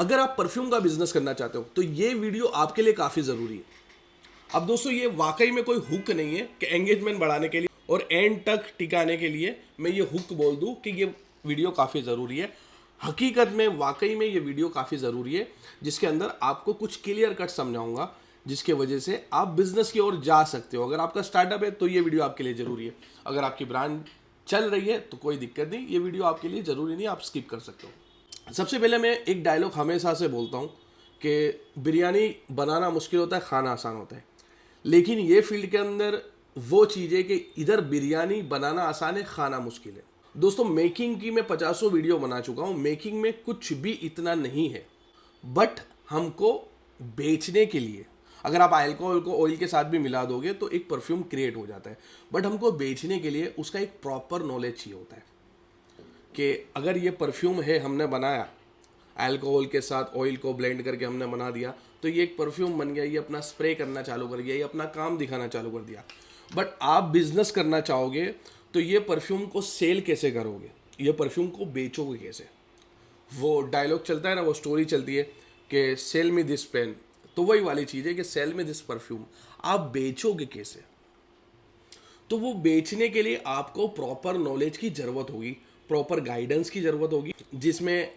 अगर आप परफ्यूम का बिजनेस करना चाहते हो तो ये वीडियो आपके लिए काफ़ी ज़रूरी है। अब दोस्तों ये वाकई में कोई हुक नहीं है कि एंगेजमेंट बढ़ाने के लिए और एंड तक टिकाने के लिए मैं ये हुक बोल दूं कि ये वीडियो काफ़ी ज़रूरी है। हकीकत में वाकई में ये वीडियो काफ़ी ज़रूरी है, जिसके अंदर आपको कुछ क्लियर कट समझाऊंगा जिसके वजह से आप बिजनेस की ओर जा सकते हो। अगर आपका स्टार्टअप है तो ये वीडियो आपके लिए ज़रूरी है। अगर आपकी ब्रांड चल रही है तो कोई दिक्कत नहीं, ये वीडियो आपके लिए ज़रूरी नहीं, आप स्किप कर सकते हो। सबसे पहले मैं एक डायलॉग हमेशा से बोलता हूँ कि बिरयानी बनाना मुश्किल होता है, खाना आसान होता है। लेकिन ये फील्ड के अंदर वो चीज़ है कि इधर बिरयानी बनाना आसान है, खाना मुश्किल है। दोस्तों मेकिंग की मैं 50 वीडियो बना चुका हूँ, मेकिंग में कुछ भी इतना नहीं है। बट हमको बेचने के लिए अगर आप अल्कोहल को ऑयल के साथ भी मिला दोगे तो एक परफ्यूम क्रिएट हो जाता है। बट हमको बेचने के लिए उसका एक प्रॉपर नॉलेज चाहिए होता है कि अगर ये परफ्यूम है, हमने बनाया अल्कोहल के साथ ऑयल को ब्लेंड करके हमने बना दिया तो ये एक परफ्यूम बन गया, ये अपना स्प्रे करना चालू कर दिया, ये अपना काम दिखाना चालू कर दिया। बट आप बिजनेस करना चाहोगे तो ये परफ्यूम को सेल कैसे करोगे, ये परफ्यूम को बेचोगे कैसे। वो डायलॉग चलता है ना, वो स्टोरी चलती है कि सेल मी दिस पेन, तो वही वाली चीज़ है कि सेल मी दिस परफ्यूम, आप बेचोगे कैसे। तो वो बेचने के लिए आपको प्रॉपर नॉलेज की ज़रूरत होगी, प्रॉपर गाइडेंस की ज़रूरत होगी, जिसमें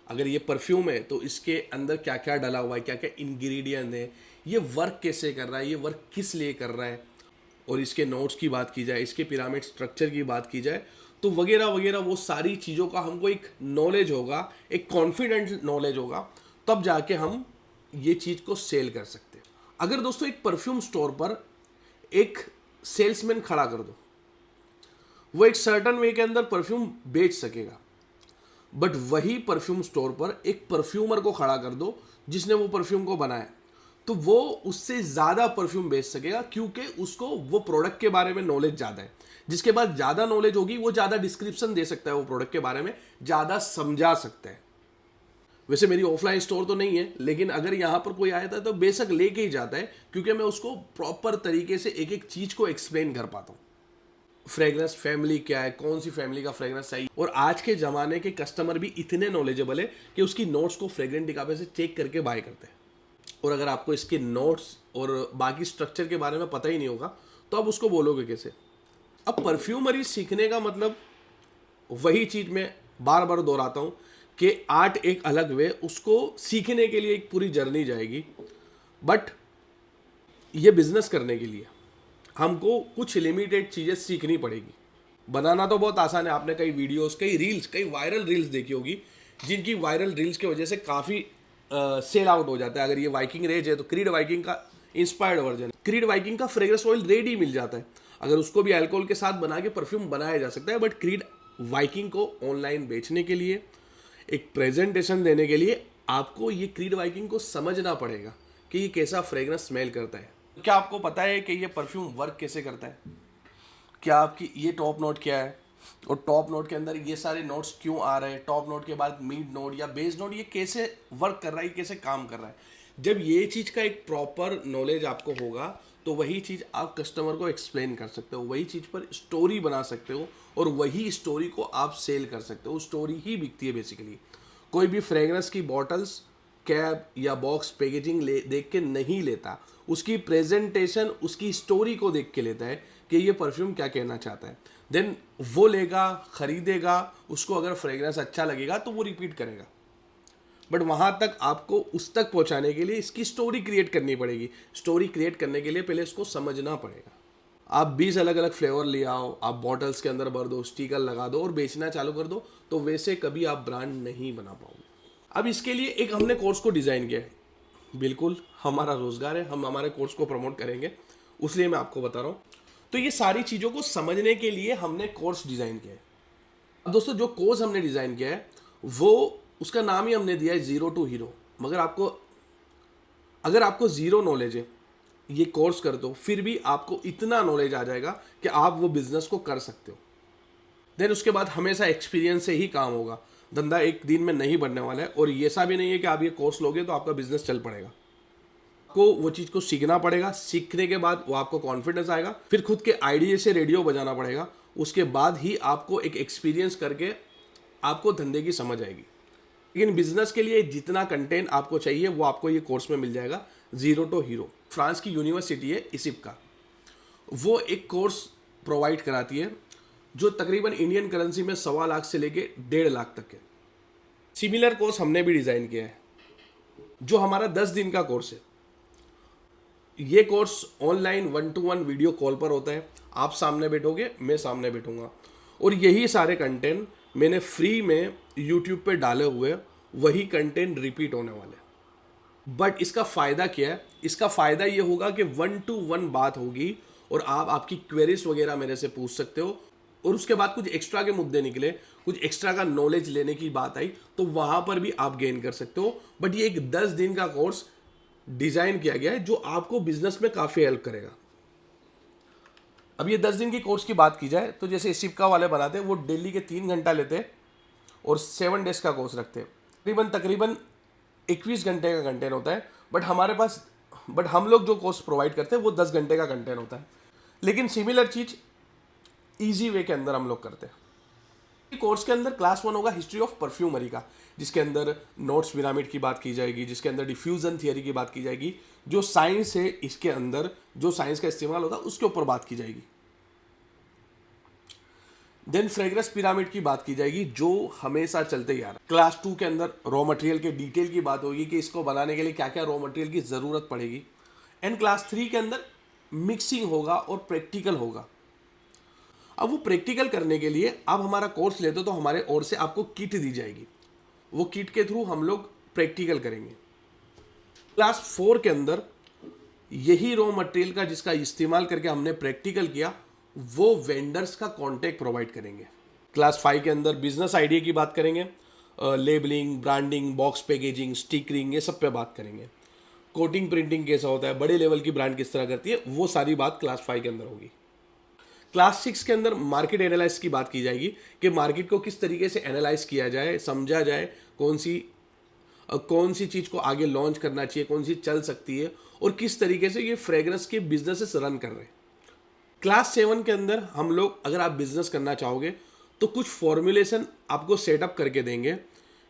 अगर ये परफ्यूम है तो इसके अंदर क्या क्या डला हुआ है, क्या क्या इंग्रेडिएंट है, ये वर्क कैसे कर रहा है, ये वर्क किस लिए कर रहा है, और इसके नोट्स की बात की जाए, इसके पिरामिड स्ट्रक्चर की बात की जाए तो वगैरह वगैरह, वो सारी चीज़ों का हमको एक नॉलेज होगा, एक कॉन्फिडेंट नॉलेज होगा, तब जाके हम ये चीज़ को सेल कर सकते हैं। अगर दोस्तों एक परफ्यूम स्टोर पर एक सेल्समैन खड़ा कर दो, वो एक सर्टन वे के अंदर परफ्यूम बेच सकेगा। बट वही परफ्यूम स्टोर पर एक परफ्यूमर को खड़ा कर दो जिसने वो परफ्यूम को बनाया, तो वो उससे ज़्यादा परफ्यूम बेच सकेगा, क्योंकि उसको वो प्रोडक्ट के बारे में नॉलेज ज़्यादा है। जिसके पास ज़्यादा नॉलेज होगी वो ज़्यादा डिस्क्रिप्शन दे सकता है, वो प्रोडक्ट के बारे में ज़्यादा समझा सकता है। वैसे मेरी ऑफलाइन स्टोर तो नहीं है, लेकिन अगर यहाँ पर कोई आया था तो बेशक लेके ही जाता है, क्योंकि मैं उसको प्रॉपर तरीके से एक एक चीज़ को एक्सप्लेन कर पाता हूँ। फ्रेग्रेंस फैमिली क्या है, कौन सी फैमिली का फ्रेग्रेंस चाहिए, और आज के ज़माने के कस्टमर भी इतने नॉलेजेबल है कि उसकी नोट्स को फ्रेग्रेंटिका पे से चेक करके बाय करते हैं। और अगर आपको इसके नोट्स और बाकी स्ट्रक्चर के बारे में पता ही नहीं होगा तो आप उसको बोलोगे कैसे। अब परफ्यूमरी सीखने का मतलब वही चीज़ मैं बार बार दोहराता हूँ कि आर्ट एक अलग वे, उसको सीखने के लिए एक पूरी जर्नी जाएगी। बट ये बिजनेस करने के लिए हमको कुछ लिमिटेड चीज़ें सीखनी पड़ेगी। बनाना तो बहुत आसान है, आपने कई वीडियोस, कई रील्स, कई वायरल रील्स देखी होगी, जिनकी वायरल रील्स की वजह से काफ़ी सेल आउट हो जाता है। अगर ये वाइकिंग रेंज है तो क्रीड वाइकिंग का इंस्पायर्ड वर्जन, क्रीड वाइकिंग का फ्रेग्रेंस ऑयल रेडी मिल जाता है, अगर उसको भी अल्कोहल के साथ बना के परफ्यूम बनाया जा सकता है। बट क्रीड वाइकिंग को ऑनलाइन बेचने के लिए, एक प्रेजेंटेशन देने के लिए आपको ये क्रीड वाइकिंग को समझना पड़ेगा कि ये कैसा फ्रेग्रेंस स्मेल करता है। क्या आपको पता है कि ये परफ्यूम वर्क कैसे करता है? क्या आपकी ये टॉप नोट क्या है, और टॉप नोट के अंदर ये सारे नोट्स क्यों आ रहे हैं, टॉप नोट के बाद मिड नोट या बेस नोट, ये कैसे वर्क कर रहा है, कैसे काम कर रहा है। जब ये चीज़ का एक प्रॉपर नॉलेज आपको होगा तो वही चीज़ आप कस्टमर को एक्सप्लेन कर सकते हो, वही चीज़ पर स्टोरी बना सकते हो, और वही स्टोरी को आप सेल कर सकते हो। स्टोरी ही बिकती है बेसिकली। कोई भी फ्रेगरेंस की बॉटल्स, कैप या बॉक्स पैकेजिंग देख के नहीं लेता, उसकी प्रेजेंटेशन, उसकी स्टोरी को देख के लेता है कि ये परफ्यूम क्या कहना चाहता है। देन वो लेगा, खरीदेगा, उसको अगर फ्रेग्रेंस अच्छा लगेगा तो वो रिपीट करेगा। बट वहाँ तक आपको उस तक पहुँचाने के लिए इसकी स्टोरी क्रिएट करनी पड़ेगी। स्टोरी क्रिएट करने के लिए पहले इसको समझना पड़ेगा। आप 20 अलग अलग फ्लेवर ले आओ, आप बॉटल्स के अंदर भर दो, स्टिकर लगा दो और बेचना चालू कर दो, तो वैसे कभी आप ब्रांड नहीं बना पाओगे। अब इसके लिए एक हमने कोर्स को डिज़ाइन किया है, बिल्कुल हमारा रोज़गार है, हम हमारे कोर्स को प्रमोट करेंगे, उसलिए मैं आपको बता रहा हूँ। तो ये सारी चीज़ों को समझने के लिए हमने कोर्स डिज़ाइन किया है। अब दोस्तों जो कोर्स हमने डिज़ाइन किया है वो, उसका नाम ही हमने दिया है ज़ीरो टू हीरो। मगर अगर आपको ज़ीरो नॉलेज है, ये कोर्स कर दो, फिर भी आपको इतना नॉलेज आ जाएगा कि आप वो बिज़नेस को कर सकते हो। देन उसके बाद हमेशा एक्सपीरियंस से ही काम होगा। धंधा एक दिन में नहीं बढ़ने वाला है, और ये ऐसा भी नहीं है कि आप ये कोर्स लोगे तो आपका बिजनेस चल पड़ेगा। आपको वो चीज़ को सीखना पड़ेगा, सीखने के बाद वो आपको कॉन्फिडेंस आएगा, फिर खुद के आइडिया से रेडियो बजाना पड़ेगा, उसके बाद ही आपको एक एक्सपीरियंस करके आपको धंधे की समझ आएगी। लेकिन बिजनेस के लिए जितना कंटेंट आपको चाहिए वो आपको ये कोर्स में मिल जाएगा, जीरो टू हीरो। फ्रांस की यूनिवर्सिटी है इसिप का, वो एक कोर्स प्रोवाइड कराती है जो तकरीबन इंडियन करेंसी में 1.25 लाख से लेके 1.5 लाख तक है। सिमिलर कोर्स हमने भी डिज़ाइन किया है जो हमारा 10 दिन का कोर्स है। ये course online 1-to-1 video call पर होता है, आप सामने बैठोगे, मैं सामने बैठूंगा, और यही सारे कंटेंट मैंने फ्री में यूट्यूब पे डाले हुए, वही कंटेंट रिपीट होने वाले। बट इसका फ़ायदा क्या है? इसका फ़ायदा ये होगा कि 1-to-1 बात होगी और आप आपकी क्वेरीज वगैरह मेरे से पूछ सकते हो, और उसके बाद कुछ एक्स्ट्रा के मुद्दे निकले, कुछ एक्स्ट्रा का नॉलेज लेने की बात आई, तो वहाँ पर भी आप गेन कर सकते हो। बट ये एक 10 दिन का कोर्स डिज़ाइन किया गया है जो आपको बिजनेस में काफ़ी हेल्प करेगा। अब ये 10 दिन की कोर्स की बात की जाए तो जैसे सिपका वाले बनाते हैं, वो डेली के 3 घंटा लेते हैं और 7 डेज का कोर्स रखते हैं। तकरीबन 21 घंटे का कंटेंट होता है। बट हम लोग जो कोर्स प्रोवाइड करते हैं वो 10 घंटे का कंटेंट होता है, लेकिन सिमिलर चीज़ ईजी वे के अंदर हम लोग करते हैं। कोर्स के अंदर क्लास 1 होगा हिस्ट्री ऑफ परफ्यूमरी का, जिसके अंदर नोट्स पिरामिड की बात की जाएगी, जिसके अंदर डिफ्यूजन थियरी की बात की जाएगी, जो साइंस है इसके अंदर, जो साइंस का इस्तेमाल होता है उसके ऊपर बात की जाएगी। देन फ्रेग्रेंस पिरामिड की बात की जाएगी जो हमेशा चलते ही आ रहा है। क्लास 2 के अंदर रॉ मटेरियल के डिटेल की बात होगी कि इसको बनाने के लिए क्या क्या रॉ मटेरियल की ज़रूरत पड़ेगी। एंड क्लास 3 के अंदर मिक्सिंग होगा और प्रैक्टिकल होगा। अब वो प्रैक्टिकल करने के लिए आप हमारा कोर्स लेते हो तो हमारे ओर से आपको किट दी जाएगी, वो किट के थ्रू हम लोग प्रैक्टिकल करेंगे। क्लास 4 के अंदर यही रॉ मटेरियल का जिसका इस्तेमाल करके हमने प्रैक्टिकल किया, वो वेंडर्स का कॉन्टैक्ट प्रोवाइड करेंगे। क्लास 5 के अंदर बिजनेस आइडिया की बात करेंगे, labelling, branding, box packaging, stickering, ये सब पे बात करेंगे। कोटिंग प्रिंटिंग कैसा होता है, बड़े लेवल की ब्रांड किस तरह करती है, वो सारी बात क्लास 5 के अंदर होगी। क्लास 6 के अंदर मार्केट एनालाइज की बात की जाएगी कि मार्केट को किस तरीके से एनालाइज किया जाए, समझा जाए कौन सी चीज़ को आगे लॉन्च करना चाहिए, कौन सी चल सकती है, और किस तरीके से ये फ्रेग्रेंस के बिजनेसेस रन कर रहे हैं। क्लास 7 के अंदर हम लोग, अगर आप बिजनेस करना चाहोगे तो कुछ फॉर्मुलेशन आपको सेटअप करके देंगे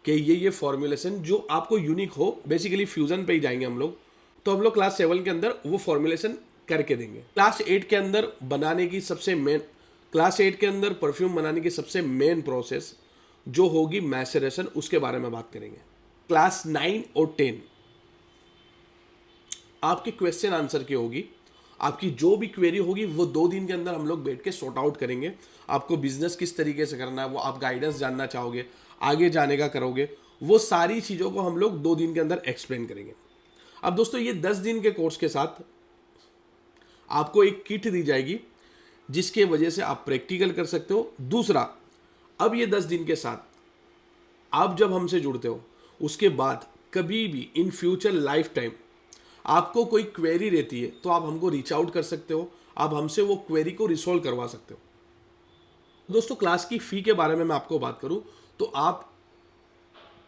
कि ये फॉर्मुलेशन जो आपको यूनिक हो, बेसिकली फ्यूजन पे ही जाएंगे हम लोग, तो हम लोग क्लास 7 के अंदर वो फॉर्मुलेशन करके देंगे। क्लास 8 के अंदर क्लास 8 के अंदर परफ्यूम बनाने की सबसे मेन प्रोसेस जो होगी मैसरेशन, उसके बारे में बात करेंगे। क्लास 9 और 10 आपके क्वेश्चन आंसर की होगी। आपकी जो भी क्वेरी होगी वो 2 दिन के अंदर हम लोग बैठ के सॉर्ट आउट करेंगे। आपको बिजनेस किस तरीके से करना है, वो आप गाइडेंस जानना चाहोगे, आगे जाने का करोगे, वो सारी चीज़ों को हम लोग 2 दिन के अंदर एक्सप्लेन करेंगे। अब दोस्तों ये 10 दिन के कोर्स के साथ आपको एक किट दी जाएगी जिसके वजह से आप प्रैक्टिकल कर सकते हो। दूसरा, अब ये 10 दिन के साथ आप जब हमसे जुड़ते हो उसके बाद कभी भी इन फ्यूचर लाइफ टाइम आपको कोई क्वेरी रहती है तो आप हमको रीच आउट कर सकते हो, आप हमसे वो क्वेरी को रिसॉल्व करवा सकते हो। दोस्तों क्लास की फ़ी के बारे में मैं आपको बात करूं तो आप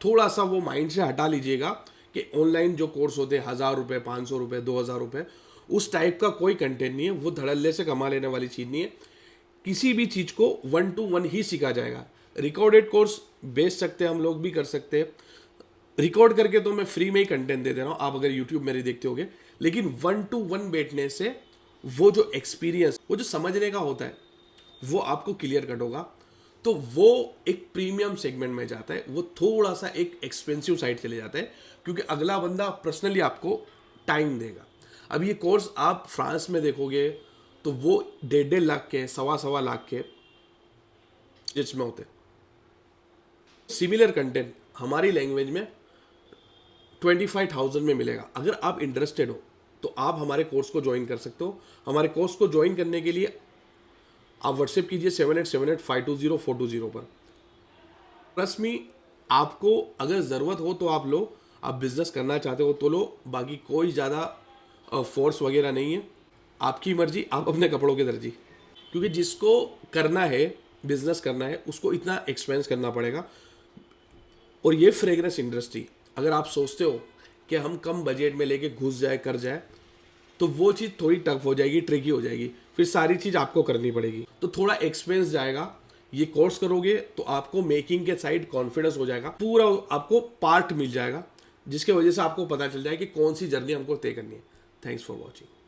थोड़ा सा वो माइंड से हटा लीजिएगा कि ऑनलाइन जो कोर्स होते हैं 1000 रुपये, 500 रुपये, 2000 रुपये, उस टाइप का कोई कंटेंट नहीं है, वो धड़ल्ले से कमा लेने वाली चीज़ नहीं है। किसी भी चीज़ को 1-to-1 ही सीखा जाएगा। रिकॉर्डेड कोर्स बेच सकते हैं, हम लोग भी कर सकते हैं, रिकॉर्ड करके तो मैं फ्री में ही कंटेंट दे रहा हूँ, आप अगर यूट्यूब मेरे देखते होगे, लेकिन 1-to-1 बैठने से वो जो एक्सपीरियंस, वो जो समझने का होता है, वो आपको क्लियर कट होगा। तो वो एक प्रीमियम सेगमेंट में जाता है, वो थोड़ा सा एक एक्सपेंसिव साइड चले जाता है, क्योंकि अगला बंदा पर्सनली आपको टाइम देगा। अब ये कोर्स आप फ्रांस में देखोगे तो वो 1.5 लाख के, 1.25 लाख के इसमें होते। सिमिलर कंटेंट हमारी लैंग्वेज में 25,000 में मिलेगा। अगर आप इंटरेस्टेड हो तो आप हमारे कोर्स को ज्वाइन कर सकते हो। हमारे कोर्स को ज्वाइन करने के लिए आप व्हाट्सएप कीजिए 7878520420 पर। प्लस में आपको अगर ज़रूरत हो तो आप लो, आप बिज़नेस करना चाहते हो तो लो, बाकी कोई ज़्यादा फोर्स वगैरह नहीं है, आपकी मर्जी, आप अपने कपड़ों के दर्जी। क्योंकि जिसको करना है, बिज़नेस करना है, उसको इतना एक्सपेंस करना पड़ेगा। और ये फ्रेग्रेंस इंडस्ट्री, अगर आप सोचते हो कि हम कम बजट में लेके घुस जाए, कर जाए, तो वो चीज़ थोड़ी टफ हो जाएगी, ट्रिकी हो जाएगी, फिर सारी चीज़ आपको करनी पड़ेगी, तो थोड़ा एक्सपेंस जाएगा। ये कोर्स करोगे तो आपको मेकिंग के साइड कॉन्फिडेंस हो जाएगा, पूरा आपको पार्ट मिल जाएगा, जिसके वजह से आपको पता चल जाए कि कौन सी जर्नी हमको तय करनी है। Thanks for watching.